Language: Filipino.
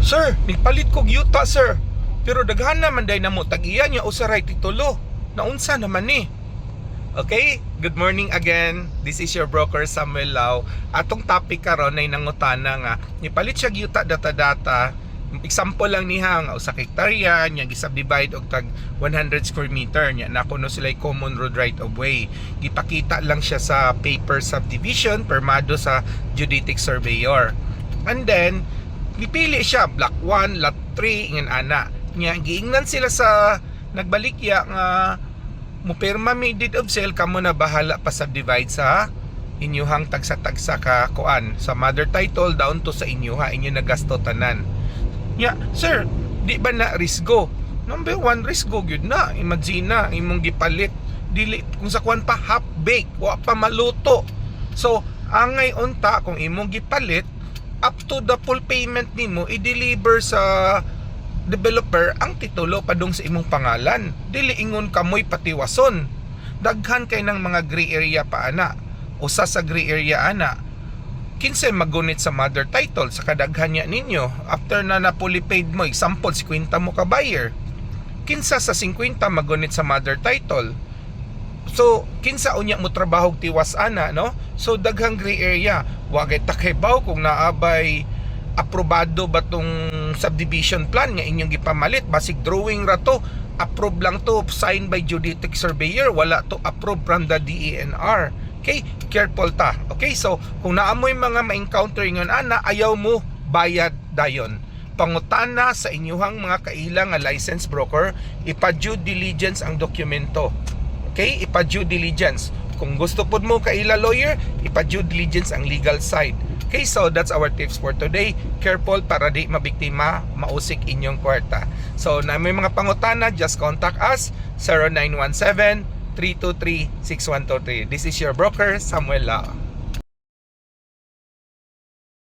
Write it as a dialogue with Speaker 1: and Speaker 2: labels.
Speaker 1: Sir, nagpalit kog yuta sir. Pero daghan naman day namo tag-iya niya usaray titulo. Naunsa naman ni? Okay, good morning again. This is your broker Samuel Lau. Atong topic karon ay nangutana nga nipalit siya yuta data-data. Example lang niha nga usa ka hektarya nya gisubdivide og tag 100 square meter nya na kuno sila common road right of way. Gipakita lang siya sa paper subdivision permado sa geodetic surveyor. And then gipili siya block 1, lot 3 ngan ana. Nya giingnan sila sa nagbalikya nga mupirma may deed of sale kamo na bahala pa subdivide sa inyuhang tagsa-tagsa ka kuan sa mother title down to sa inyuha inyo nagasto tanan. Ya, sir, di ba na risgo? Number 1, risgo gyud na. Imagine na, imong gipalit. Dili, kung sa kuan pa, half bake, wa pa maluto. So, angay unta, kung imong gipalit, up to the full payment nimo, i-deliver sa developer ang titulo padung sa imong pangalan. Dili ingon kamoy patiwason. Daghan kay ng mga gray area pa ana. Usa sa gray area ana. Kinsay magunit sa mother title sa kadaghan niya ninyo after na napuli paid mo, example 50 mo ka buyer, kinsa sa 50 magunit sa mother title. So kinsa unya mo trabaho tiwas ana, no? So daghang gray area, wagay takibaw kung naabay aprobado ba tong subdivision plan nga inyong gipamalit, basig drawing ra to, approve lang to, signed by geodetic surveyor, wala to approve from the DENR. Okay, careful ta. Okay, so kung naamoy mga ma-encounter ngon ana, ayaw mo bayad dayon. Pangutana sa inyuhang mga kailang nga license broker, ipa-due diligence ang dokumento. Okay, ipa-due diligence. Kung gusto pud mo kaila lawyer, ipa-due diligence ang legal side. Okay, so that's our tips for today. Careful para di mabiktima, mausik inyong kwarta. So na may mga pangutana, just contact us 0917 323-6123. This is your broker, Samuel Lau.